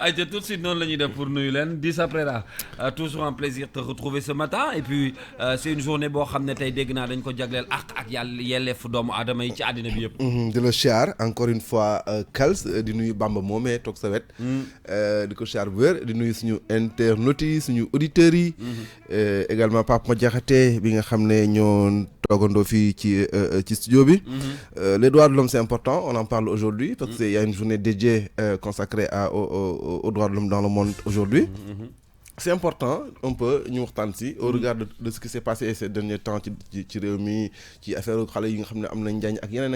Aïe, tout de suite noonu la ñuy def pour nuyu leen Dissa Préra toujours un plaisir de te retrouver ce matin et puis c'est une journée boo xam ne tey dégg naa dañ ko jagleel ak yàlla yelleefu doomu aadama yi ci àddina bi yëpp. di la siyaar encore une fois Kals di nuyu Bamba moomee toog sa wet. di ko siyaar bu wér di nuyu suñu internautes yi suñu auditeurs yi. également Pape Madiakhaté bi nga xam ne ñoo toogandoo fii ci studio bi. Les droits de l'homme c'est important on en parle aujourd'hui parce qu'il y a une journée dédiée consacrée aux droits de l'homme dans le monde aujourd'hui. C'est important un peu ñu waxtaan si au regard de ce qui s'est passé ces derniers temps ci réew mi ci affaire xale yi nga xam ne am nañ njaañ ak yeneen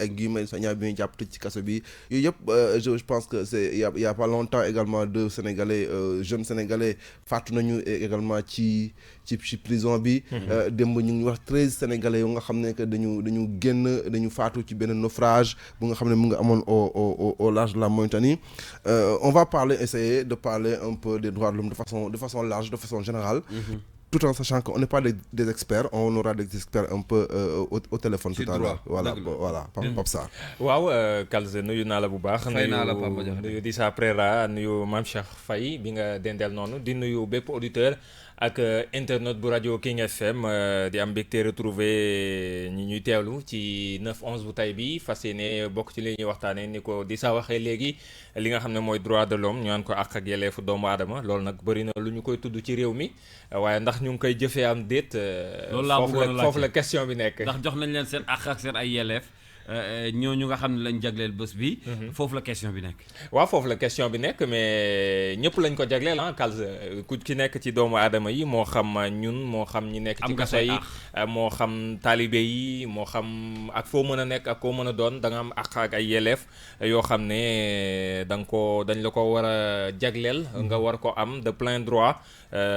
ak Guy Marius Sagna bi ñuy jàpp tëj ci kaso bi yooyu yëpp je pense que c'est il y a pas longtemps également deux Sénégalais jeunes Sénégalais faatu nañu également ci prison bi. démb ñu ngi wax 13 Sénégalais yoo nga xam ne que dañu faatu ci benn naufrage bu nga xam ne mu nga amoon au large de la Mauritanie. On va essayer de parler un peu des droits de l'homme de façon large, de façon générale, tout en sachant qu'on n'est pas des experts, on aura des experts un peu au téléphone tout à l'heure. Voilà, Pape Sarr. waaw Kals nuyu naa la bu baax. fay naa la Pape Madiakhaté nuyu Dissa Préra nuyu Mame Cheikh Faye bi nga dendeel noonu di nuyu bépp auditeur ak internet bu rajo King FM di am mbégte retrouver ñi ñuy teewlu ci 9-11 bu tay bi fas yéene bokk ci li ñuy waxtaanee ni ko Dissa waxee léegi li nga xam ne mooy droit de l'homme ñu naan ko àq ak yelleefu doomu aadama loolu nag bëri na lu ñu koy tudd ci réew mi waaye ndax ñu ngi koy jëfee am déet. loolu laa foofu la question bi nekk. ndax jox nañ leen seen àq ak seen ay yelleef ñooñu nga xam ne lañ jagleel bés bi. foofu la question bi nekk. waaw foofu la question bi nekk mais ñëpp lañ ko jagleel Kals ku ci nekk ci doomu aadama yi moo xam ñun moo xam ñi nekk ci kaso yi moo xam taalibe yi moo xam ak foo mën a nekk ak koo mën a doon da nga am àq ak ay yelleef yoo xam ne dañ la ko war a jagleel nga war ko am de plein droit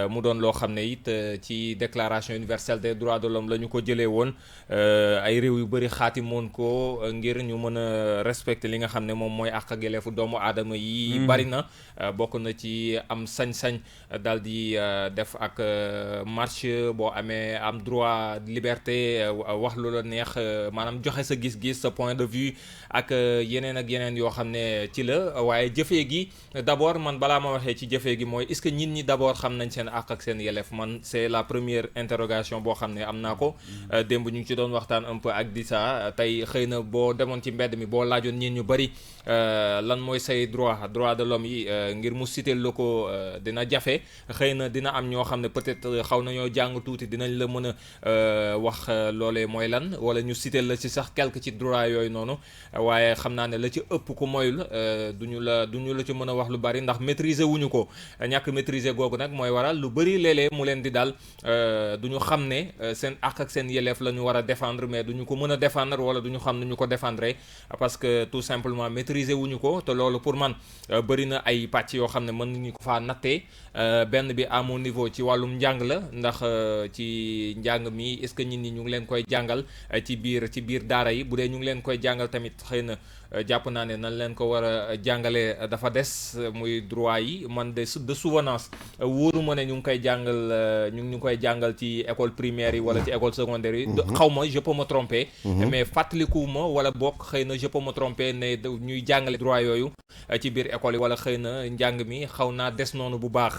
mu doon loo xam ne it ci déclaration universelle des droits de l'homme la ñu ko jëlee woon ay réew yu bëri xaatimoon ko ngir ñu mën a respecter li nga xam ne moom mooy àq ak yelleefu doomu aadama yi bari na bokk na ci am sañ-sañ daal di def ak marche boo amee am droit liberté wax lu la neex maanaam joxe sa gis-gis sa point de vue ak yeneen yoo xam ne ci la waaye jëfee gi d'abord man balaa ma waxee ci jëfee gi mooy est-ce que nit ñi d'abord xam nañ seen àq ak seen yelleef man c'est la première interrogation boo xam ne am naa ko démb ñu ngi ci doon waxtaan un peu ak Dissa tey xëy na boo demoon ci mbedd mi boo laajoon ñin ñu bari lan mooy say droit de l'homme yi ngir mu citer la ko dina jafe xëy na dina am ñoo xam ne peut-être xaw nañoo jàng tuuti dinañ la mën a wax loolee mooy lan wala ñu citer la ci sax quelque ci droit yooyu noonu waaye xam naa ne la ci ëpp ku moyul duñu la ci mën a wax lu bari ndax maîtriser wuñu ko ñàkk maîtriser googu nag mooy waral lu bari léeg-léeg mu leen di daal duñu xam ne seen àq ak seen yelleef la ñu war a défendre mais duñu ko mën a défendre wala duñu xam nu ñu ko défendre parce que tout simplement maîtriser wuñu ko te loolu pour man bëri na ay pàcc yoo xam ne mën nañu ko faa nattee benn bi à mon niveau ci wàllum njàng la ndax ci njàng mi est-ce que nit ñi ñu ngi leen koy jàngal ci biir daara yi bu dee ñu ngi leen koy jàngal tamit xëy na jàpp naa ne nan leen ko war a jàngalee dafa des muy droit yi man de souvenance wóoru ma ne ñu ngi koy jàngal ñu ngi koy jàngal ci école primaire yi wala ci école secondaire yi xaw ma je peux me tromper mais fàttalikuwuma wala bokk xëy na je peux me tromper ne ñuy jàngale droit yooyu ci biir école yi wala xëy na njàng mi xaw naa des noonu bu baax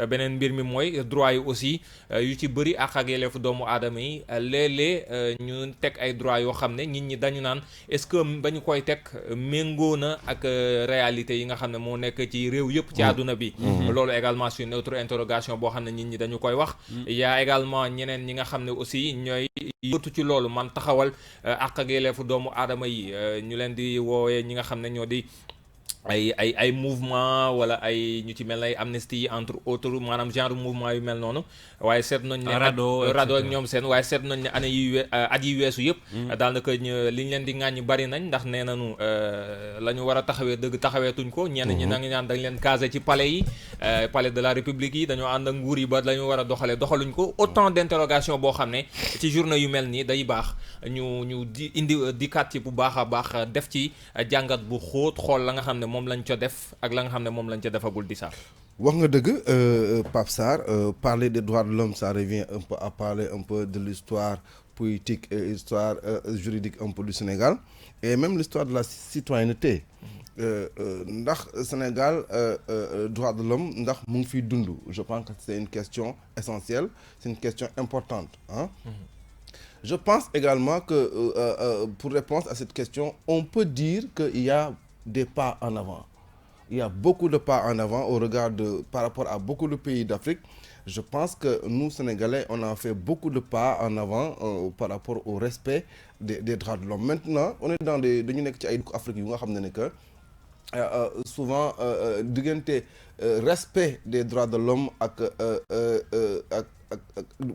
beneen mbir mi mooy droit yi aussi yu ci bëri ak yelleefu doomu aadama yi léeg-léeg ñu teg ay droit yoo xam ne nit ñi dañu naan est-ce que ba ñu koy teg méngoo na ak réalité yi nga xam ne moo nekk ci réew yëpp ci àdduna bi loolu également c'est une autre interrogation boo xam ne nit ñi dañu koy wax yaa également ñeneen ñi nga xam ne aussi ñooy yëtu ci loolu man taxawal ak yelleefu doomu aadama yi ñu leen di woowee ñi nga xam ne ñoo di ay mouvement wala ay ñu ci mel ay Amnesty entre autres maanaam genre mouvement yu mel noonu waaye seet nañ ne rado ak ñoom seen waaye seet nañ ne année yi at yi weesu yëpp daanaka li ñu leen di ŋàññi bari nañ ndax nee nañu la ñu war a taxawee dëgg taxaweetuñ ko ñenn ñi nangi ñaan dañ leen casé ci palais yi palais de la République yi dañoo ànd ak nguur yi ba la ñu war a doxaluñ ko autant d'interrogation boo xam ne ci journée yu mel nii day baax ñu di indi dikkaat ci bu baax a baax def ci jàngat bu xóot xool la nga xam ne moom lañ ca def ak la nga xam ne moom lañ ca defagul Dissa. wax nga dëgg Pape Sarr parler des droits de l'homme ça revient un peu à parler un peu de l'histoire politique et histoire juridique un peu du Sénégal et même l'histoire de la citoyenneté. Ndax Sénégal droit de l'homme ndax mu ngi fiy dund je pense que c'est une question essentielle, c'est une question importante hein. Je pense également que pour répondre à cette question, on peut dire qu'il y a des pas en avant. Il y a beaucoup de pas en avant au regard par rapport à beaucoup de pays d'Afrique. Je pense que nous, Sénégalais, on a fait beaucoup de pas en avant par rapport au respect des droits de l'homme. Maintenant, on est dans dañu nekk ci ay Afrique yu nga xam ne que souvent diggante respect des droits de l'homme ak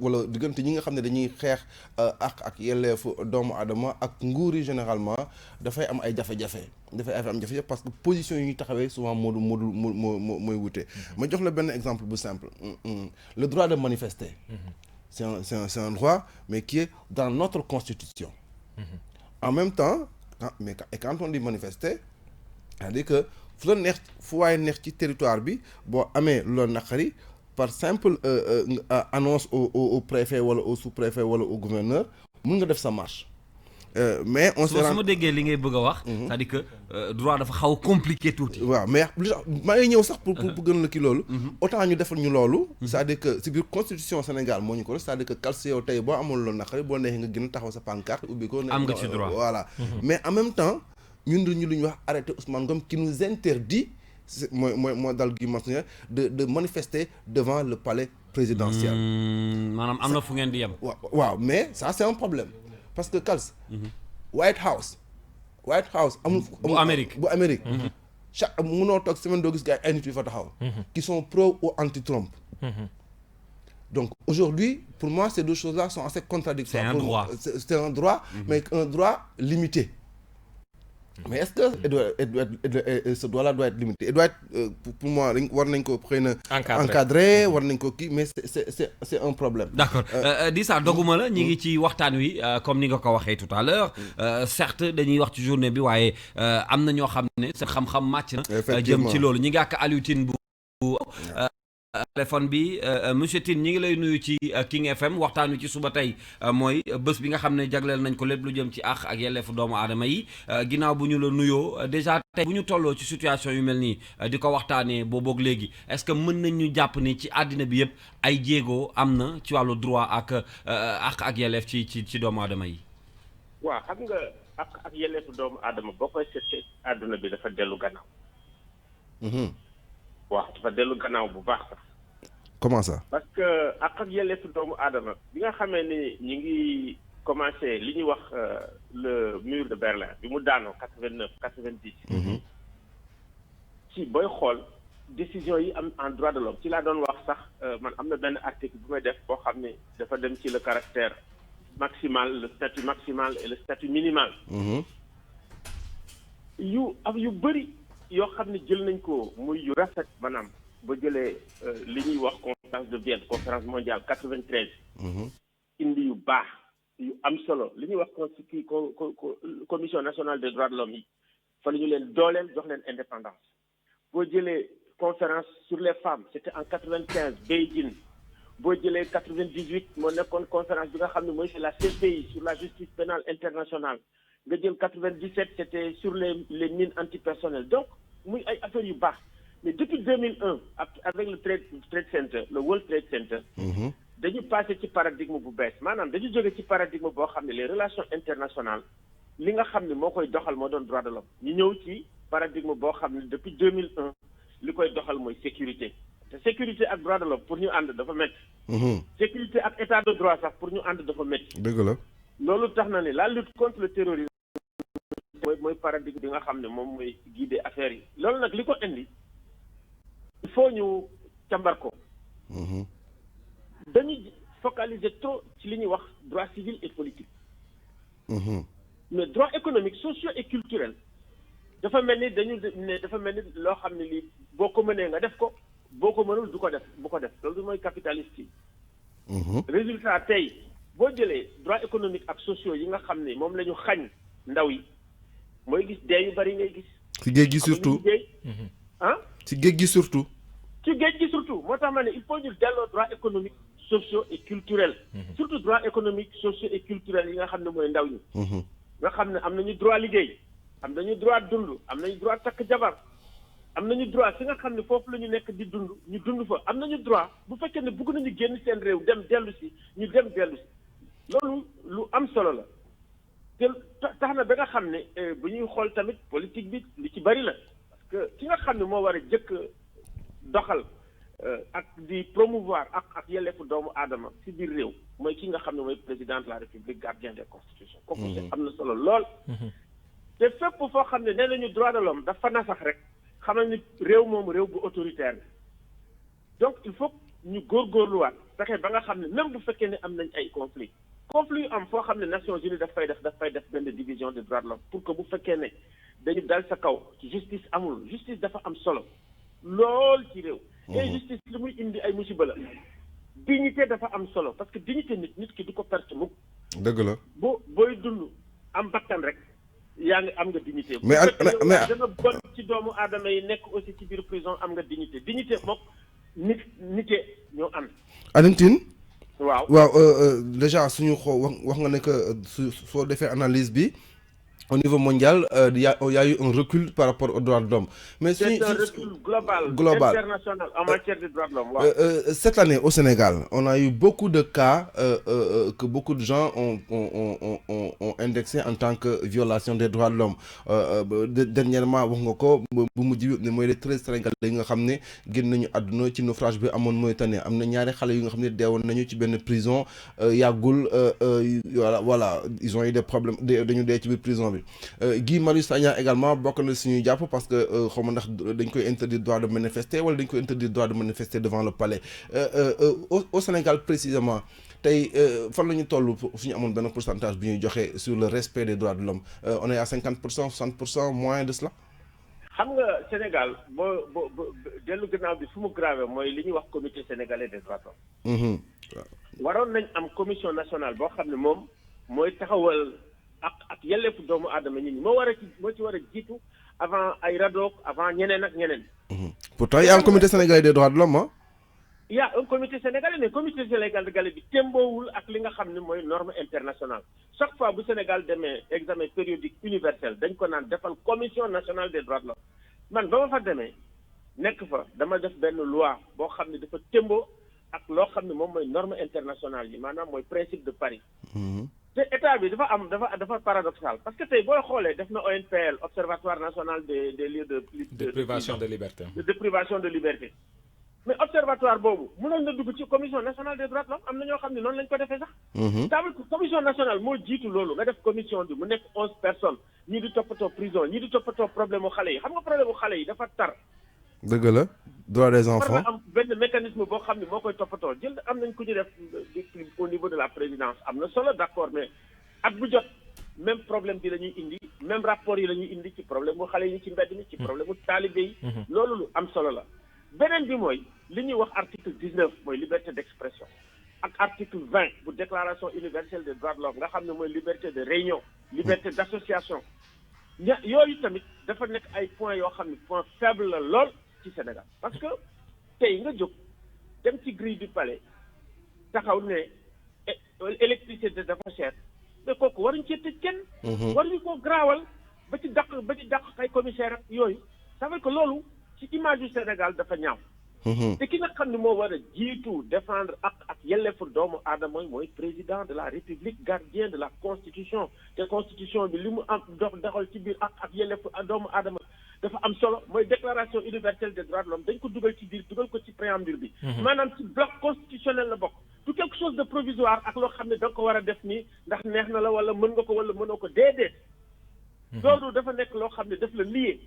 wala diggante ñi nga xam ne dañuy xeex ak yelleefu doomu aadama ak nguur yi généralement dafay am ay jafe-jafe parce que position yi ñuy taxawee souvent mooy wute. ma jox la benn exemple bu simple le droit de manifester. C'est un droit mais qui est dans notre constitution. En même temps quand on dit manifester c'est-à-dire que fu waaye neex ci territoire bi boo amee loolu naqari par simple annonce au préfet wala au sous-préfet wala au gouverneur mën nga def sa marche mais on se su ma déggee li ngay bëgg a wax c'est-à-dire que droit dafa xaw compliqué tuuti waaw mais maa ngi ñëw sax pour gën la ki loolu autant ñu defal ñu loolu c'est-à-dire que si biir constitution Sénégal moo ñu ko c'est-à-dire que calce yow tey boo amul loolu naqari boo neexee nga gën a taxaw sa pancarte ubbi ko am nga ci droit voilà mais en même temps ñun lu ñuy wax arrêté Ousmane Ngom qui nous interdit mooy dal gi mentionné de manifester devant le palais présidentiel. maanaam am na fu ngeen di yem. waaw mais ça c'est un problème parce que Kals. White House amul. bu Amérique. chaque munoo toog semaine doo gis gars yi ay nit yu fa taxaw. qui sont pro ou anti-Trump. Donc aujourd'hui pour moi ces deux choses-là sont assez contradictoires. C'est un droit mais un droit limité. Mais est-ce que ce droit-là doit être limité? Il doit être, pour moi, war nañ ko xëy na encadré war nañ ko kii mais c'est un problème. D'accord Dissa doguma la ñi ngi ci waxtaan wi comme ni nga ko waxee tout à l'heure certes dañuy wax ci journée bi waaye am na ñoo xam ne sa xam-xam màcc na jëm ci loolu ñi ngi ak Aliou Tine bu téléphone bi monsieur Tine ñi ngi lay nuyu ci King FM waxtaan wi ci suba tey mooy bés bi nga xam ne jagleel nañ ko lépp lu jëm ci àq ak yelleefu doomu aadama yi ginnaaw bu ñu la nuyoo déjà tey bu ñu tolloo ci situation yu mel nii di ko waxtaanee booboog léegi est-ce que mën nañ ñu jàpp ni ci àddina bi yëpp ay jéego am na ci wàllu droit ak àq ak yelleef ci doomu aadama yi. waaw xam nga ak yelleefu doomu aadama boo koy seet ci àdduna bi dafa dellu gannaaw. waaw dafa dellu gannaaw bu baax sax. Comment ça? Parce que ak yelleefu doomu aadama bi nga xamee ni ñi ngi commencé li ñuy wax le mur de Berlin bi mu daanoo 89 90. ci booy xool décision yi am en droit de l'homme ci laa doon wax sax man am na benn article bu may def boo xam ne dafa dem ci le caractère maximal le statut maximal et le statut minimal. yu bëri yoo xam ne jël nañ ko muy yu rafet maanaam ba jëlee li ñuy wax conférence de Vienne conférence mondiale 93. indi yu baax yu am solo li ñuy wax commission nationale des droits de l'homme yi fa la ñu leen dooleel jox leen indépendance. boo jëlee conférence sur les femmes c'était en 95 Beijing boo jëlee 98 moo nekkoon conférence bi nga xam ne mooy c'est la CPI sur la justice pénale internationale nga jël 97 c'était sur les mines antipersonnelles donc muy ay affaires yu baax mais depuis 2001 avec le Trade Center le World Trade Center dañu passé ci paradigme bu bees maanaam dañu jóge ci paradigme boo xam ne les relations internationales li nga xam ne moo koy doxal moo doon droit de l'homme ñu ñëw ci paradigme boo xam ne depuis 2001 li koy doxal mooy sécurité te sécurité ak droit de l'homme pour ñu ànd dafa métti. sécurité ak état de droit sax pour ñu ànd dafa métti. dëgg la. loolu tax na ne la lutte contre le terrorisme mooy paradigme bi nga xam ne moom mooy guider affaire yi loolu nag li ko indi il faut ñu càmbar ko. dañuy focaliser trop ci li ñuy wax droit civil et politique. mais droit économique social et culturel dafa mel ni dafa mel ni loo xam ne lii boo ko mënee nga def ko boo ko mënul bu ko def loolu mooy capitaliste yi. résultat tey boo jëlee droit économique ak sociaux yi nga xam ne moom la ñu xañ ndaw yi mooy gis dee yu bari ngay gis. ci géej gi surtout ah. ci géej gi surtout. ci géej gi surtout moo tax ma ne il faut ñu delloo droit économique sociaux et culturels. surtout droit économique sociaux et culturels yi nga xam ne mooy ndaw ñi. nga xam ne am nañu droit liggéey am nañu droit dund am nañu droit takk jabar am nañu droit fi nga xam ne foofu la ñu nekk di dund ñu dund fa am nañu droit bu fekkee ne bëgg nañu génn seen réew dem dellu si ñu dem dellu si loolu lu am solo la te tax na ba nga xam ne bu ñuy xool tamit politique bi li ci bari la parce que ki nga xam ne moo war a jëkk doxal ak di promouvoir ak yelleefu doomu aadama ci biir réew mooy ki nga xam ne mooy président de la république gardien des constitutions kooku am na solo lool te fépp foo xam ne nee nañu droit de l'homme dafa nasax rek xam nañu réew moomu réew bu autoritaire donc il faut ñu góorgóorluwaat fexe ba nga xam ne même bu fekkee ne am nañ ay conflit yu am foo xam ne Nations Unies daf fay def benn division des droits de l'homme pour que bu fekkee ne dañu dal sa kaw ci justice amul justice dafa am solo lool ci réew injustice li muy indi ay musiba la dignité dafa am solo parce que dignité nit ki du ko perte mukk dëgg la booy dund am bakkan rek yaa ngi am nga dignité mais danga bon ci doomu aadama yi nekk aussi ci biir prison am nga dignité mook nité ñoo ànd Alioune Tine waaw déjà suñu wax nga ne que soo defee analyse bi au niveau mondial il y a eu un recul par rapport aux droits de l'homme mais c'est un recul global international en matière de droits de l'homme cette année au Sénégal on a eu beaucoup de cas que beaucoup de gens ont indexé en tant que violation des droits de l'homme dernièrement wax nga ko bu mujj bi mooy les 13 Sénégalais yi nga xam ne génn nañu àdduna ci naufrage bi amoon Mauritanie am na ñaari xale yu nga xam ne deewoon nañu ci benn prison yàggul voilà ils ont eu des problèmes dañu dee ci biir prison bi Guy Marius Sagna également bokk na suñuy jàpp parce que xaw ma ndax dañ koy interdire droit de manifester wala dañ koy interdire droit de manifester devant le palais au Sénégal précisément tey fan la ñu toll suñu amoon benn pourcentage bi ñuy joxe sur le respect des droits de l'homme on est à 50% 60% moins de cela. xam nga Sénégal boo dellu gannaaw bi fu mu grave mooy li ñuy wax comité sénégalais des droits de l'homme. waroon nañ am commission nationale boo xam ne moom mooy taxawal ak yelleefu doomu aadama nit ñi moo ci war a jiitu avant ay radoog avant ñeneen ak ñeneen. pourtant il y a un comité sénégalais des droits de l'homme ah. il y a un comité sénégalais mais comité sénégalais bi temboowul ak li nga xam ne mooy norme internationale chaque fois bu Sénégal demee examen périodique universel dañ ko naan defal commission nationale des droits de l'homme man ba ma fa demee nekk fa dama def benn loi boo xam ne dafa tembo ak loo xam ne moom mooy norme internationale yi maanaam mooy principe de Paris. te état bi dafa paradoxal parce que tey booy xoolee def na ONPL observatoire national des lieux de privation de liberté. de privation de liberté mais observatoire boobu mënoon na dugg ci commission nationale des droits de l'homme am na ñoo xam ne noonu lañ ko defee sax. taabal commission nationale moo jiitu loolu nga def commission bi mu nekk 11 personnes ñii di toppatoo prison ñii di toppatoo problème mu xale yi xam nga problème mu xale yi dafa tar. dëgg la droit des enfants war na am benn mécanisme boo xam ne moo koy toppatoo jël am nañ ku ñu def au niveau de la présidence am na solo d'accord mais at bu jot même problème bi la ñuy indi même rapport yi la ñuy indi ci problème mu xale yi ci mbedd mi ci problème mu taalibe yi. loolu lu am solo la. beneen bi mooy li ñuy wax article 19 mooy liberté d'expression ak article 20 bu déclaration universelle des droits de l'homme nga xam ne mooy liberté de réunion liberté d'association yooyu tamit dafa nekk ay points yoo xam ne point faible la lool ci Sénégal parce que tey nga jóg dem ci grille du palais taxaw ne électricité dafa cher mais kooku waruñu cee tëj kenn waruñu koo graawal ba ci dàq ay commissaire ak yooyu ça veut dire que loolu ci image du Sénégal dafa ñaaw te ki nga xam ne moo war a jiitu défendre ak yelleefu doomu aadama mooy président de la République gardien de la constitution te constitution bi li mu am doxal ci biir ak yelleefu doomu aadama dafa am solo mooy déclaration universelle des droits de l'homme dañ ko dugal ci biir dugal ko ci préambule bi maanaam ci bloc constitutionnel la bokk tout quelque chose de provisoire ak loo xam ne da nga ko war a def nii ndax neex na la wala mën nga ko wala mënoo ko déedéet loolu dafa nekk loo xam ne daf la lié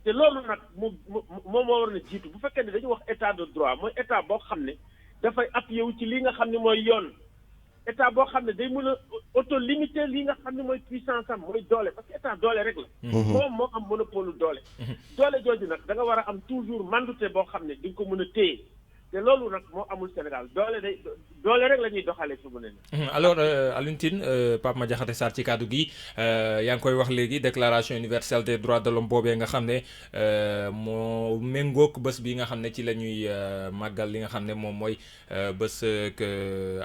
te loolu nag moom moo war na jiitu bu fekkee ne dañu wax état de droit mooy état boo xam ne dafay appuyé wu ci li nga xam ne mooy yoon état boo xam ne day mën a auto limiter li nga xam ne mooy puissance am mooy doole parce que état doole rek la moom moo am monopole doole jooju nag da nga war a am toujours mandute boo xam ne di nga ko mën a téye te loolu nag moo amul Sénégal doole rek la ñuy doxalee fi mu ne nii. alors Alioune Tine Pape Madiakhaté Sarr ci kàddu gi yaa ngi koy wax léegi déclaration universelle des droits de l'homme boobee nga xam ne moo méngoog bés bi nga xam ne ci la ñuy màggal li nga xam ne moom mooy bés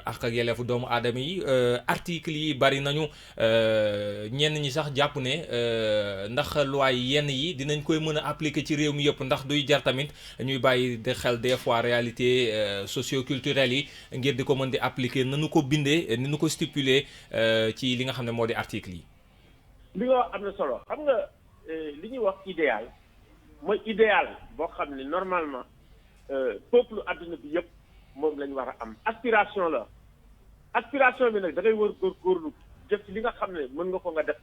ak yelleefu doomu aadama yi article yi bari nañu ñenn ñi sax jàpp ne ndax loi yenn yi dinañ koy mën a appliquer ci réew mi yëpp ndax duy jar tamit ñuy bàyyi de xel des fois réalité socio-culturelle yi ngir di ko mën di appliquer nanu ko bindee ni nu ko stipuler ci li nga xam ne moo di article yi. li nga wax am na solo xam nga li ñuy wax idéal mooy idéal boo xam ne normalement peuple adduna bi yëpp moom la ñu war a am aspiration la aspiration bi nag da ngay wër góorgóorlu def li nga xam ne mën nga ko nga def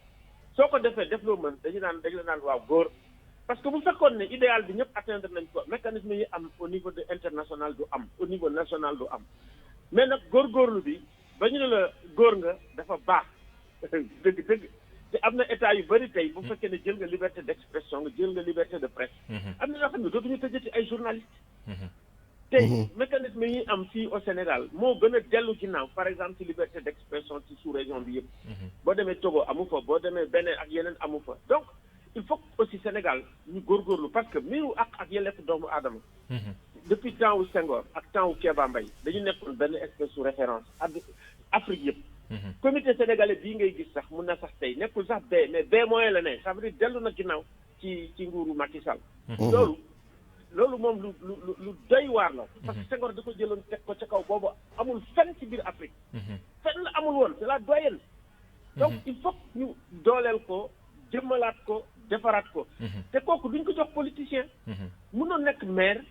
soo ko defee def loo mën dañu la naan waaw góor. parce que bu fekkoon ne idéal bi ñëpp atteindre nañ ko mécanisme yi am au niveau de international du am au niveau national du am mais nag góorgóorlu bi ba ñu ne la góor nga dafa baax dëgg te am na état yu bëri tey bu fekkee ne jël nga liberté d'expression nga jël nga liberté de presse am na ñoo xam ne dootuñu tëjati ay journalistes tey mécanisme yi am fii au Sénégal moo gën a dellu ginnaaw par exemple ci liberté d'expression ci sous-région bi yëpp boo demee Togo amu fa boo demee Bénin ak yeneen amu fa donc il faut aussi Sénégal ñu góorgóorlu parce que mbiru ak yelleef doomu aadama depuis temps wu Senghor ak temps wu Kéba Mbaye dañu nekkoon benn espèce sous référence Afrique yëpp comité sénégalais bii ngay gis sax mun na sax tey nekkul sax B mais B moyen la ne ça veut dire dellu na ginnaaw ci nguuru Macky Sall loolu moom lu doy waar la parce que Senghor da ko jëloon teg ko ca kaw boobu amul fenn ci biir Afrique fenn amul woon c'est la doyenne donc il faut ñu dooleel ko jëmmalaat ko defaraat ko te kooku duñ ko jox politicien mënoon nekk maire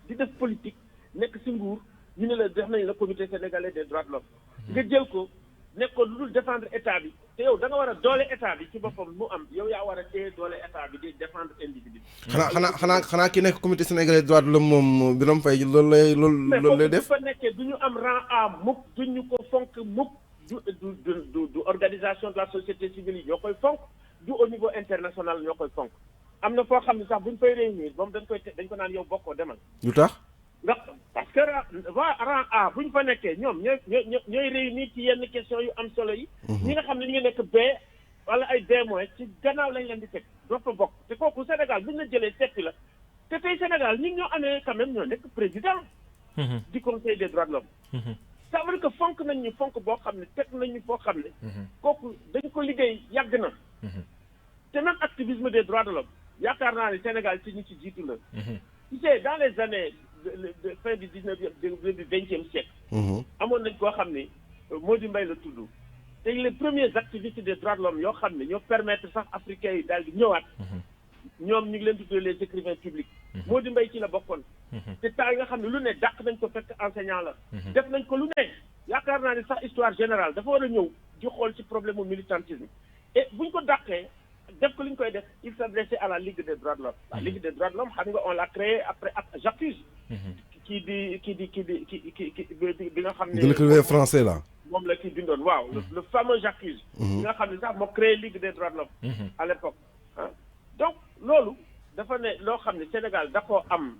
di def politique nekk si nguur ñu ne la def nañ la comité sénégalais des droits de l'homme nga jël ko nekkoon lu dul défendre état bi te yow da nga war a doole état bi ci boppam mu am yow yaa war a téye doole état bi di défendre individu xanaa ki nekk comité sénégalais des droits de l'homme moom Birame Faye loolu lay def fa nekkee du ñu am rang A mukk duñu ko fonk mukk du organisation de la société civile yi ñoo koy fonk du au niveau international ñoo koy fonk am na foo xam ne sax buñ fay réunir moom dañ ko naan yow bokkoo demal lu tax ndax parce que rang A buñ fa nekkee ñoom ñooy réunir ci yenn question yu am solo yi ñi nga xam ne ñu ngi nekk B wala ay D moins ci gannaaw lañ leen di teg doo fa bokk te kooku Sénégal buñ la jëlee seppi la te tey Sénégal ñi ñoo amee quand même ñoo nekk président du conseil des droits de l'homme ça veut dire que fonk nañ ñu fonk boo xam ne teg nañ ñu foo xam ne kooku dañ ko liggéey yàgg na te même activisme des droits de l'homme yaakaar naa ne Sénégal ci ñi ci jiitu la tu sais dans les années de fin du 19e début du 20e siècle amoon nañ koo xam ne Mody Mbaye la tudd te les premiers activistes des droits de l'homme yoo xam ne ñoo permettre sax africains yi daal di ñëwaat ñoom ñu ngi leen tuddee les écrivains publics Mody Mbaye ci la bokkoon te temps yi nga xam ne lu ne dàq nañ ko fekk enseignant la def nañ ko lu ne yaakaar naa ne sax histoire générale dafa war a ñëw di xool ci problème mu militantisme et buñ ko dàqee def ko li ñu koy def il s'adressait à la Ligue des droits de l'homme la Ligue des droits de l'homme xam nga on l'a créé après J'accuse kii bi nga xam ne l'écrivain français là moom la kii bindoon waaw le fameux J'accuse bi nga xam ne sax moo créé Ligue des droits de l'homme à l'époque donc loolu dafa ne loo xam ne Sénégal da koo am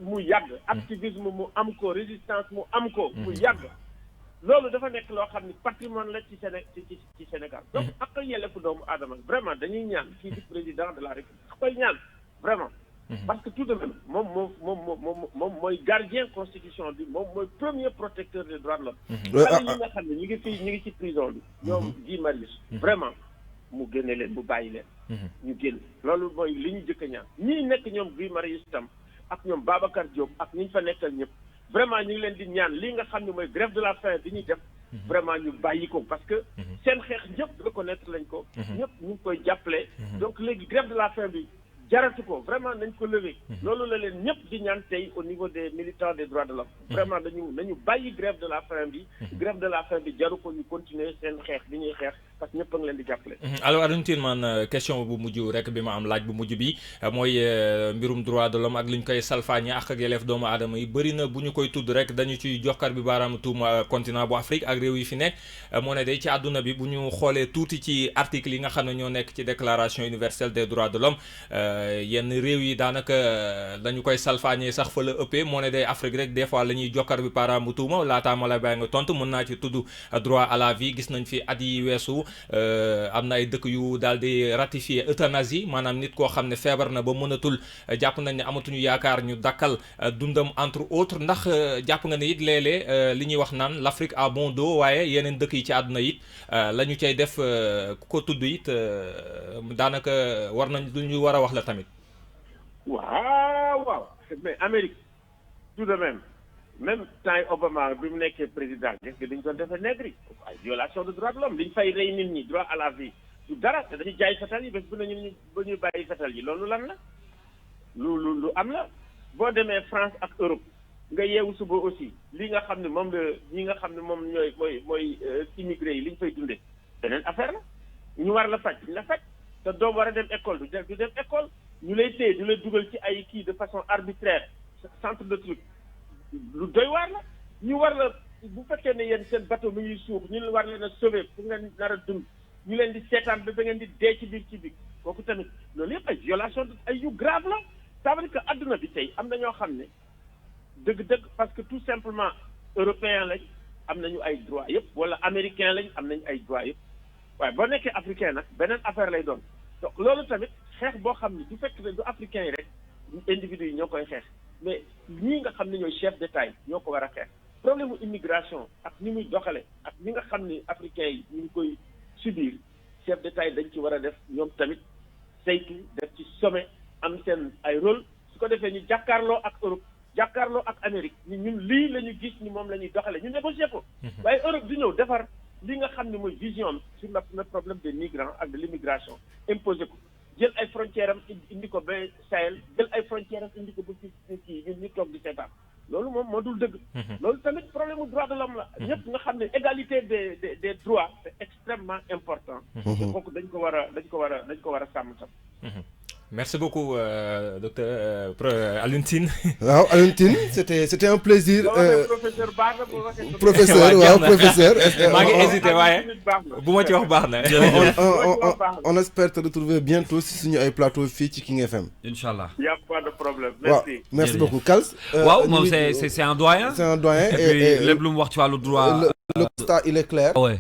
mu yàgg activisme mu am ko résistance mu am ko mu yàgg loolu dafa nekk loo xam ne patrimoine la ci Sénégal donc ak yelleefu doomu aadama vraiment dañuy ñaan kii di président de la République koy ñaan vraiment parce que tout de même moom mooy gardien constitution bi moom mooy premier protecteur des droits de l'homme xale yi nga xam ne ñu ngi ci prison bi ñoom Guy Marius vraiment mu génne leen mu bàyyi leen ñu génn loolu mooy li ñu jëkk a ñaan ñii nekk ñoom Guy Marius tam ak ñoom Babacar Diop ak ñi ñu fa nekkal ñëpp vraiment ñu ngi leen di ñaan li nga xam ne mooy grève de la faim bi ñuy def vraiment ñu bàyyi ko parce que seen xeex ñëpp reconnaître lañ ko ñëpp ñu ngi koy jàppale donc léegi grève de la faim bi jaratu ko vraiment nañ ko lever loolu la leen ñëpp di ñaan tey au niveau des militants des droits de l'homme vraiment nañu bàyyi grève de la faim bi jaru ko ñu continuer seen xeex bi ñuy xeex parce que ñëpp a ngi leen di jàppale. alors Alioune Tine man question bu mujj rek bi ma am laaj bu mujj bi mooy mbirum droit de l'homme ak li ñu koy salfaañe ak yelleef doomu aadama yi bëri na bu ñu koy tudd rek dañu ciy joxkar bi baaraamu tuuma continent bu Afrique ak réew yi fi nekk moo ne day ci àdduna bi bu ñu xoolee tuuti ci article yi nga xam ne ñoo nekk ci déclaration universelle des droits de l'homme yenn réew yi daanaka dañu koy salfaañee sax fa la ëppee moo ne day Afrique rek des fois la ñuy jokkar bi paraamu tuuma laataa ma la bàyyi nga tontu mën naa ci tudd droit à la vie gis nañ fi at yi weesu am na ay dëkk yu daal di ratifier euthanasie maanaam nit koo xam ne feebar na ba mënatul jàpp nañ ne amatuñu yaakaar ñu dakkal dundam entre autres ndax jàpp nga ne it léeg-léeg li ñuy wax naan l'Afrique a bon dos waaye yeneen dëkk yi ci àdduna it la ñu cay def ku ko tudd it daanaka war nañ lu ñu war a wax la tamit. waaw mais Amérique tout de même temps yi Obama bi mu nekkee président gis nga dañu doon defee nègre yi ay violation de droit de l'homme liñ fay rey nit ñi droit à la vie du dara te dañuy jaay fetal yi bés bu nañu ba ñuy bàyyi fetal yi loolu lan la lu am la boo demee France ak Europe nga yeewu suba aussi li nga xam ne moom la ñi nga xam ne moom mooy immigré yi li ñu fay dundee beneen affaire la ñu war la faj ñu la faj te doom war a dem école du dem école ñu lay téye du lay dugal ci ay kii de façon arbitraire centre de truc lu doy waar la ñu war la bu fekkee ne yéen seen bateau mi ñuy suux ñu war leen a sauver pour ngeen nar a dund ñu leen di seetaan ba ngeen di dee ci biir kooku tamit loolu yëpp ay violation ay yu grave la ça veut dire que adduna bi tey am na ñoo xam ne dëgg-dëgg parce que tout simplement européen lañ am nañu ay droit yëpp wala américain lañ am nañu ay droit yëpp waaye boo nekkee africain nag beneen affaire lay doon donc loolu tamit xeex boo xam ne du fekk ne du africain yi rek individus yi ñoo koy xeex mais ñii nga xam ne ñooy chef d'État yi ñoo ko war a xeex problème immigration ak ni muy doxale ak ñi nga xam ne africain yi ñu ngi koy subir chef d'État yi dañ ci war a def ñoom tamit saytu def ci sommet am seen ay rôle su ko defee ñu jàkkaarloo ak Europe jàkkaarloo ak Amérique ñun lii la ñu gis ni moom la ñuy doxale ñu négocier ko waaye Europe di ñëw defar li nga xam ne mooy vision sur le problème des migrants ak de l'immigration imposé ko jël ay frontières am indi ko ba Sahel jël ay frontières am indi ko ba ci kii ñun ñu toog di seetaan loolu moom moo dul dëgg loolu tamit problème u droit de l'homme la ñëpp nga xam ne égalité des droits c'est extrêmement important kooku dañ ko war a sàmm tam merci beaucoup docteur Alioune Tine. waaw Alioune Tine c'était un plaisir. professeur baax na bu waxee. professeur waaw professeur. maa ngi hésité waaye bu ma ci wax baax na. on espère te retrouver bientôt si suñu ay plateau fii ci King FM. Inch'Allah. y a pas de problème. merci waaw merci beaucoup Kals. waaw moom c'est un doyen. c'est un doyen et puis lépp lu mu wax ci wàllu droit. le constat il est clair. ouais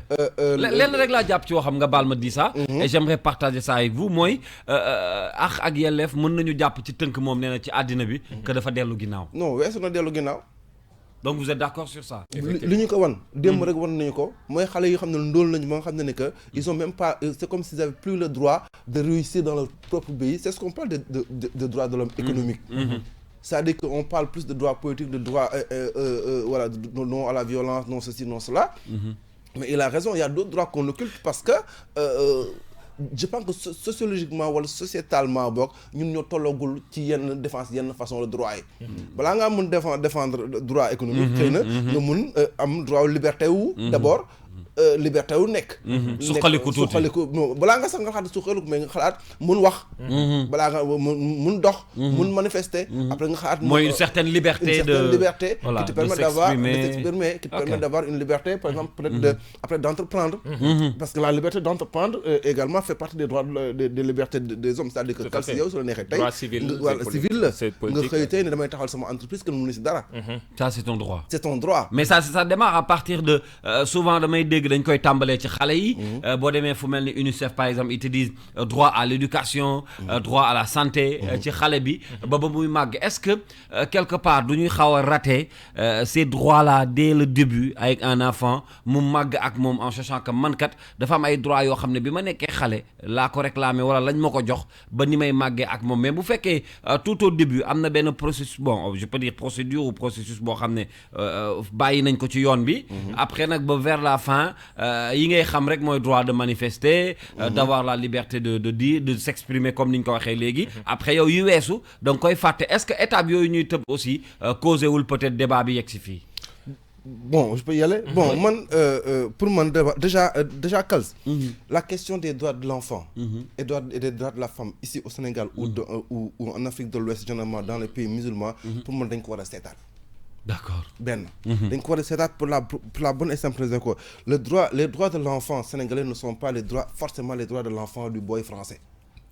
lenn rek laa jàpp ci waxam nga baal ma di ça. et j'aimerais partager ça avec vous mooy ak yelleef mën nañu jàpp ci tënk moom nee na ci àddina bi. que dafa dellu ginnaaw. non weesu na dellu ginnaaw. donc vous êtes d'accord sur ça. li ñu ko wan. démb rek wan nañu ko mooy xale yi xam ne ndóol nañu ba nga xam ne que ils ont même pas c'est comme s'ils avaient plus le droit de réussir dans leur propre pays c'est ce qu'on parle de droits de l'homme économique. C'est-à-dire qu'on parle plus de droits politiques, de droits voilà, non à la violence, non ceci, non cela. Mais il a raison, il y a d'autres droits qu'on occulte parce que je pense que sociologiquement ou sociétalement nous ñoo tollogul ci yenn défense yenn façon de droit yi. Balaa nga mën défendre droit économique. xëy na nga mën am droit liberté wu d'abord. liberté wu nekk. suqaliku tuuti suqaliku balaa nga sax nga xalaat suqaliku mais nga xalaat mun wax. balaa nga mun dox. mun manifester. après nga xalaat mooy une certaine liberté qui te permet d'avoir qui te permet d'avoir une liberté par exemple peut-être après d'entreprendre. parce que la liberté d'entreprendre également fait partie des droits des libertés des hommes c'est-à-dire que kal si yow su la neexee tey. droit civil la nga xëy tey ne damay taxawal sama entreprise que mu si dara. ça c'est ton droit. c'est ton droit. mais ça démarre à partir de souvent damay dégg dañ koy tàmbalee ci xale yi boo demee fu mel ni UNICEF par exemple ils te disent droit à l'éducation droit à la santé ci xale bi ba muy màgg est-ce que quelque part du ñuy xaw a rater ces droits là dès le début avec un enfant mu màgg ak moom en sachant que man kat dafa am ay droits yoo xam ne bi ma nekkee xale laa ko réclamer wala lañ ma ko jox ba ni may màggee ak moom mais bu fekkee tout au début am na benn processus bon je peux dire procédure ou processus boo xam ne bàyyi nañ ko ci yoon bi après nag ba vers la fin yi ngay xam rek mooy droit de manifester d'avoir la liberté de dire de s'exprimer comme ni ñu ko waxee léegi après yow yu weesu donc koy fàtte est-ce que étape yooyu ñuy tëb aussi causé wul peut-être débat bi yegg si fii. Bon, je peux y aller. Bon, pour moi, déjà Kals, la question des droits de l'enfant et des droits de la femme ici au Sénégal ou en Afrique de l'Ouest, généralement dans les pays musulmans, pour moi, c'est quoi c'est d'accord. Ben, donc pour la bonne et simple raison que les droits de l'enfant sénégalais ne sont pas forcément les droits de l'enfant du boy français.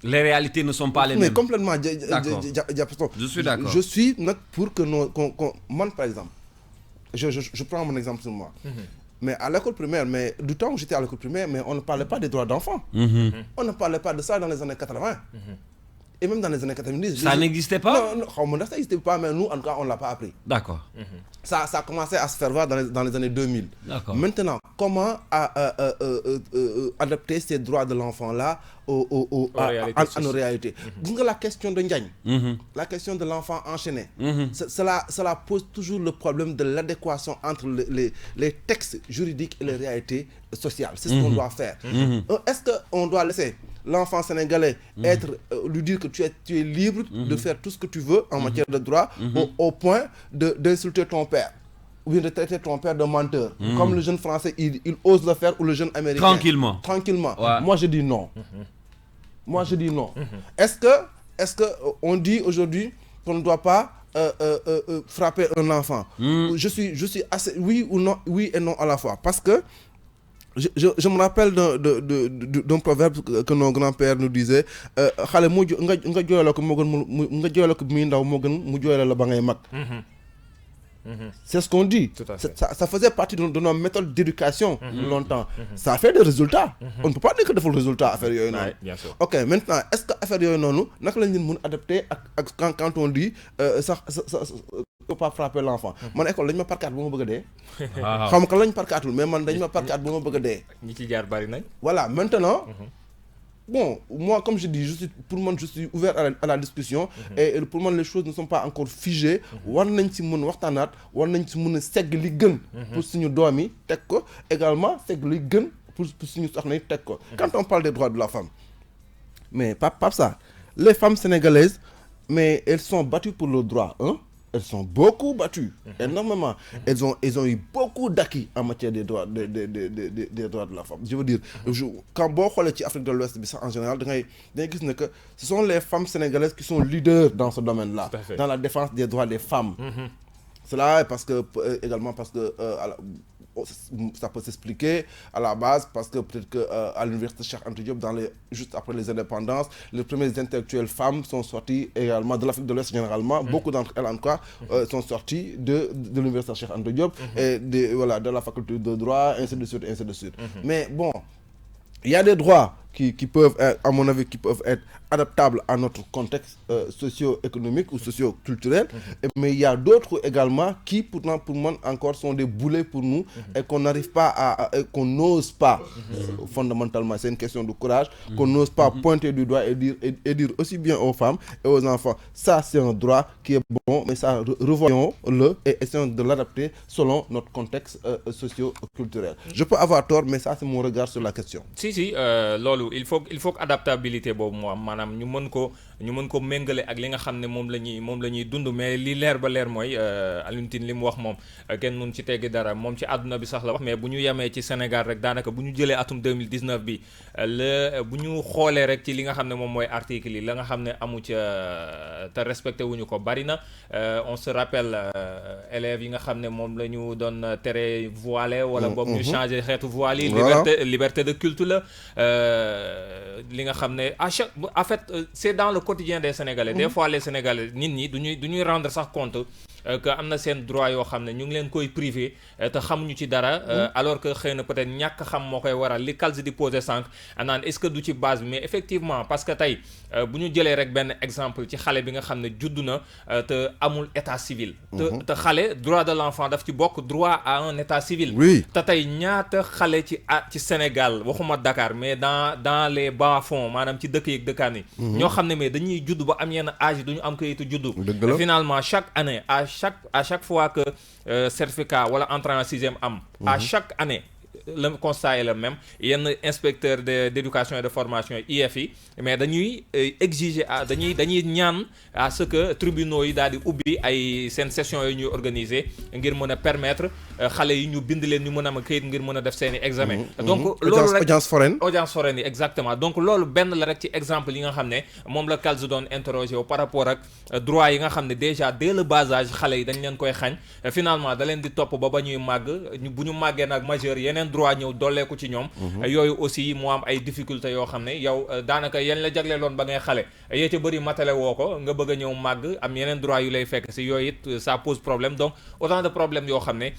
Les réalités ne sont pas les mais mêmes. complètement. Je suis d'accord. Je suis pour que moi, par exemple, je prends mon exemple sur moi. Mais à l'école primaire, mais du temps où j'étais à l'école primaire, mais on ne parlait pas des droits d'enfants. On ne parlait pas de ça dans les années 80. Et même dans les années 90. Ça n'existait pas? Non, ça n'existait pas, mais nous, en tout cas, on ne l'a pas appris. D'accord. Ça a commencé à se faire voir dans les années 2000. D'accord. Maintenant, comment adapter ces droits de l'enfant-là à nos réalités. La question de Ndiagne, la question de l'enfant enchaîné, cela pose toujours le problème de l'adéquation entre les textes juridiques et les réalités sociales. C'est ce qu'on doit faire. Est-ce qu'on doit laisser l'enfant sénégalais lui dire que tu es libre de faire tout ce que tu veux en matière de droit au point d'insulter ton père ou bien de traiter ton père de menteur, comme le jeune français il ose le faire, ou le jeune américain tranquillement. Ouais. Moi je dis non. Moi je dis non. Est-ce que on dit aujourd'hui qu'on ne doit pas frapper un enfant? Je suis assez oui et non à la fois, parce que je me rappelle d'un proverbe que nos grands-pères nous disaient, c'est ce qu'on dit. Ça faisait partie de nos méthodes d'éducation longtemps. Ça a fait des résultats. On ne peut pas dire que de faux résultats à faire yoy non. Ok, maintenant, est-ce que affaire yoy non, naka lañ leen adapter quand on dit ça faut pas frapper l'enfant. Man école dañ ma parkaat bu ma bëgg dé. Xam nga lañ parkaatul, mais man dañ ma parkaat bu ma bëgg dé. Ñi ci jaar bari nañ. Voilà, maintenant bon, moi, comme je dis, je suis ouvert à la discussion, et pour moi, les choses ne sont pas encore figées. War nañ ci mën waxtaanaat, war nañ ci mën segg li gën pour suñu doom yi teg ko, également segg li gën pour suñu soxna yi teg ko. Quand on parle des droits de la femme, mais pas ça, les femmes sénégalaises, mais elles sont battues pour leurs droits, hein? Elles sont beaucoup battues, énormément. Elles ont eu beaucoup d'acquis en matière des droits, des droits de la femme. Je veux dire, quand on regarde l'Afrique de l'Ouest, en général, que ce sont les femmes sénégalaises qui sont leaders dans ce domaine-là, dans la défense des droits des femmes. Cela est également parce que ça peut s'expliquer à la base, parce que peut-être qu'à l'université Cheikh Anta Diop, juste après les indépendances, les premières intellectuelles femmes sont sorties également de l'Afrique de l'Ouest généralement. Beaucoup d'entre elles en tout cas sont sorties de l'université Cheikh Anta Diop et de la faculté de droit, ainsi de suite. Mais bon, il y a des droits qui peuvent être, à mon avis, qui peuvent être adaptables à notre contexte socio-économique ou socio-culturel, mais il y a d'autres également qui, pour moi, encore sont des boulets pour nous et qu'on n'arrive pas qu'on n'ose pas, fondamentalement, c'est une question de courage, qu'on n'ose pas pointer du doigt et dire aussi bien aux femmes et aux enfants, ça c'est un droit qui est bon, mais ça, revoyons-le et essayons de l'adapter selon notre contexte socio-culturel. Je peux avoir tort, mais ça c'est mon regard sur la question. Si, lolo. Il faut que adaptabilité boobu moo am maanaam ñu mën ko méngale ak li nga xam ne moom la ñuy dund, mais li leer ba leer mooy Alioune Tine li mu wax moom kenn mun ci teggi dara, moom ci àdduna bi sax la wax, mais bu ñu yemee ci Sénégal rek daanaka bu ñu jëlee atum 2019 bi bu ñu xoolee rek ci li nga xam ne moom mooy article yi la nga xam ne amu ca te respecté wuñu ko bari na. On se rappelle élèves yi nga xam ne moom la ñu doon tere voilé wala boobu ñu changé xeetu voile yi, liberté de culte la. Li nga xam ne en fait c'est dans le quotidien des Sénégalais. Des fois les Sénégalais nit ñi du ñuy rendre sax compte que am na seen droit yoo xam ne ñu ngi leen koy privé te xamuñu ci dara, alors que xëy na peut-être ñàkk xam moo koy waral li Kals di posé sànq naan est-ce que du ci base bi, mais effectivement parce que tey bu ñu jëlee rek benn exemple ci xale bi nga xam ne judd na te amul état civil. te xale droit de l'enfant daf ci bokk, droit à un état civil. te tey ñaata xale ci Sénégal, waxuma Dakar, mais dans les bas-fonds, maanaam ci dëkk yi ak dëkkaan yi, ñoo xam ne mais dañuy judd ba am yenn âge duñu am kayitu juddu. Finalement chaque année à chaque fois que certificat wala entrée en sixième am, à chaque année le constat est le même, yenn inspecteur d'éducation et de formation IEF yi, mais dañuy exiger dañuy ñaan à ce que tribunaux yi daal di ubbi ay seen session yi ñuy organiser ngir mën a permettre xale yi ñu bind leen ñu mën a am kayit ngir mën a def seeni examen. Donc loolu rek audience foraine yi exactement. Donc loolu benn la rek ci exemple yi nga xam ne moom la Kals doon interroger par rapport ak droit yi nga xam ne déjà dès le bas âge xale yi dañ leen koy xañ, finalement da leen di topp ba ñuy màgg, bu ñu màggee nag majeur yeneen droit ñëw dolleeku ci ñoom yooyu aussi mu am ay difficultés yoo xam ne yow daanaka yéen la jagleeloon ba ngay xale yee ca bëri matale woo ko nga bëgg a ñëw màgg am yeneen droit yu lay fekk si yooyu it ça pose problème donc autant de problèmes yoo xam ne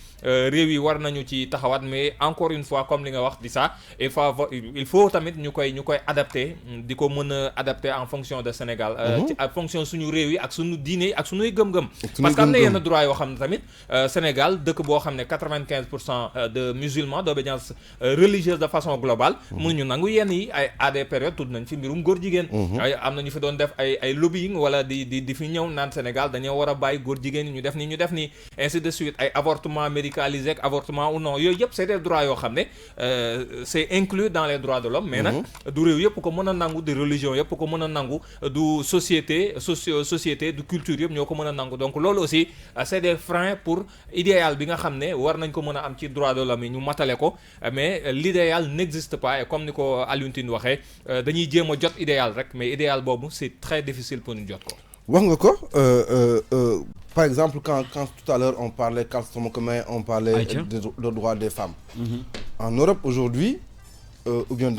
réew yi war nañu ci taxawaat mais encore une fois comme li nga wax di ça il faut tamit ñu koy adapté di ko mën a adapté en fonction de Sénégal ci en fonction suñu réew yi ak suñu diine yi ak suñuy gëm-gëm parce que am na yenn droit yoo xam ne tamit Sénégal dëkk boo xam ne 95% de musulmans d'obédience religieuse de façon globale mënuñu nangu yenn yi ay à des périodes tudd nañ fi mbirum góor jigéen ay am na ñu fi doon def ay lobbying wala di fi ñëw naan Sénégal dañoo war a bàyyi góor jigéen yi ñu def nii ainsi de suite ay avortement médicalisé ak avortement ou non yooyu yëpp c'est des droits yoo xam ne c'est inclus dans les droits de l'homme mais nag du réew yëpp ko mën a nangu du religion yëpp ko mën a nangu du société du culture yëpp ñoo ko mën a nangu donc loolu aussi c'est des freins pour idéal bi nga xam ne war nañ ko mën a am ci droits de l'homme yi ñu matale ko mais l'idéal n'existe pas et comme ni ko Alioune Tine waxee dañuy jéem a jot idéal rek mais idéal boobu c'est très difficile pour ñu jot ko wax nga ko par exemple quand tout à l'heure on parlait on parlait de droits des femmes en Europe aujourd'hui ou bien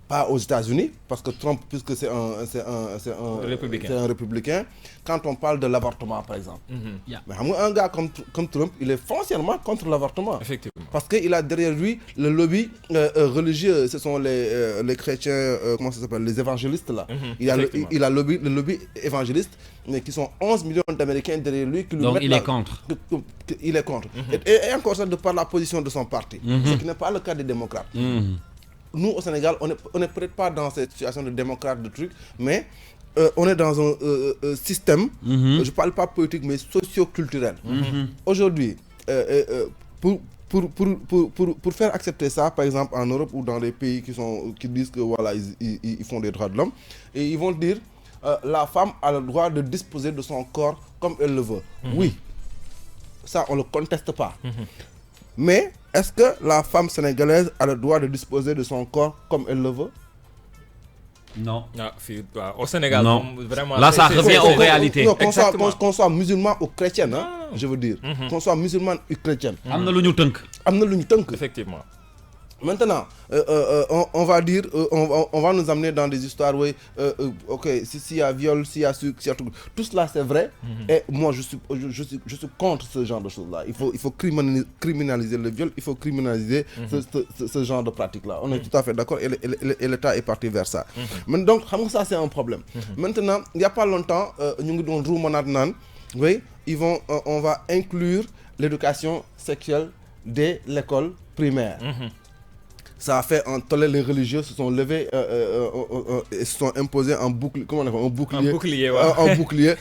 pas aux États-Unis parce que Trump puisque c'est un républicain quand on parle de l'avortement par exemple mais xam nga un gars comme Trump il est foncièrement contre l'avortement effectivement parce que il a derrière lui le lobby religieux ce sont les chrétiens comment ça s'appelle les évangélistes là il a le lobby évangéliste mais qui sont 11 millions d'Américains derrière lui qui lui donc mettent il est contre et encore ça de par la position de son parti ce qui n'est pas le cas des démocrates nous au Sénégal on est peut-être pas dans cette situation de démocrate de truc mais on est dans un système je parle pas politique mais socio-culturel aujourd'hui pour faire accepter ça par exemple en Europe ou dans les pays qui disent que voilà ils font des droits de l'homme et ils vont dire la femme a le droit de disposer de son corps comme elle le veut oui ça on le conteste pas mais est-ce que la femme sénégalaise a le droit de disposer de son corps comme elle le veut? Non. Au Sénégal, non. Vraiment. Là, ça revient aux réalités. Qu'on soit musulman ou chrétien, je veux dire. Qu'on soit musulman ou chrétien. Am na lu ñu tënk. Effectivement. Maintenant, on va dire, on va nous amener dans des histoires où, ok, s'il y a viol, s'il y a tout cela c'est vrai. Et moi, je suis contre ce genre de choses-là. Il faut criminaliser le viol, il faut criminaliser ce genre de pratique-là. On est tout à fait d'accord et l'État est parti vers ça. Mais donc, ça c'est un problème. Maintenant, il n'y a pas longtemps, oui, on va inclure l'éducation sexuelle dès l'école primaire. Ça a fait un tollé, les religieux se sont levés et se sont imposés un bouclier, comment on appelle, un bouclier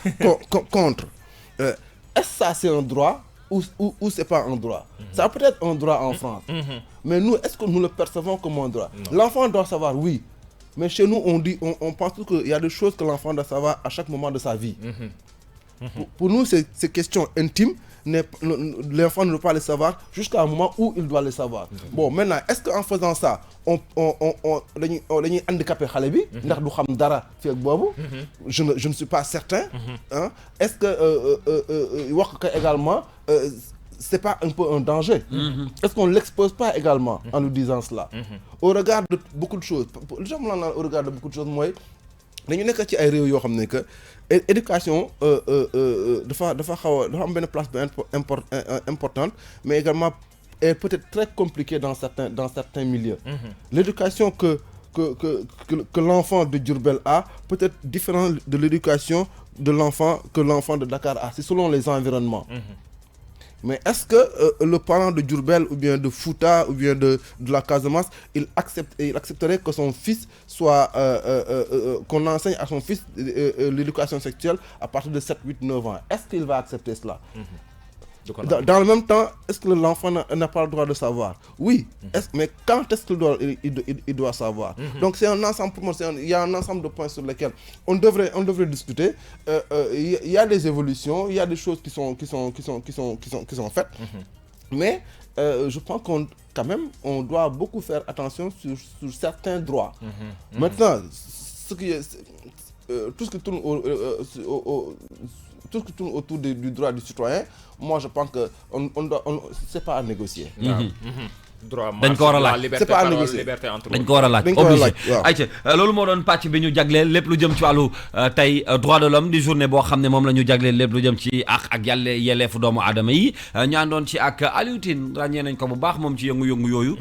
contre. Est-ce que ça c'est un droit ou c'est pas un droit? Ça peut être un droit en France. Mais nous, est-ce que nous le percevons comme un droit? L'enfant doit savoir, oui. Mais chez nous, on pense qu'il y a des choses que l'enfant doit savoir à chaque moment de sa vie. Pour nous, c'est question intime. L'enfant ne doit pas le savoir jusqu'à un moment où il doit le savoir. Bon, maintenant, est-ce qu'en faisant ça, on handicapé xale bi ndax du xam dara fi ak boobu je ne suis pas certain est-ce que wax ko également c'est pas un peu un danger est-ce qu'on l'expose pas également en lui disant cela au regard de beaucoup de choses au regard de beaucoup de choses mooy dañu nekk ci ay réew yoo xam ne que éducation dafa am benn place importante mais également est peut-être très compliquée dans certains milieux. L'éducation que l'enfant de Diourbel a peut être différente de l'éducation que l'enfant de Dakar a, c'est selon les environnements. Mais est-ce que le parent de Diourbel ou bien de Fouta ou bien de la Casamance, il accepterait que son fils soit qu'on enseigne à son fils l'éducation sexuelle à partir de 7, 8, 9 ans? Est-ce qu'il va accepter cela? Dans le même temps, est-ce que l'enfant n'a pas le droit de savoir? Oui. Mais quand est-ce qu'il doit savoir? Donc c'est un ensemble, pour moi, il y a un ensemble de points sur lesquels on devrait discuter. Il y a des évolutions, il y a des choses qui sont faites. Mais je pense quand même on doit beaucoup faire attention sur certains droits. Maintenant, tout ce qui tourne tout ce qui tourne autour du droit du citoyen, moi je pense que c'est pas à négocier. droit dañ ko war a laaj liberté parole liberté entre dañ ko war a laaj obligé ayca loolu moo doon pàcc bi ñu jagleel lépp lu jëm ci wàllu tey droit de l'homme di journée boo xam ne moom la ñu jagleel lépp lu jëm ci ak yelleefu doomu aadama yi ñu àndoon ci ak Aliou Tine ràññee nañ ko bu baax moom ci yëngu-yëngu yooyu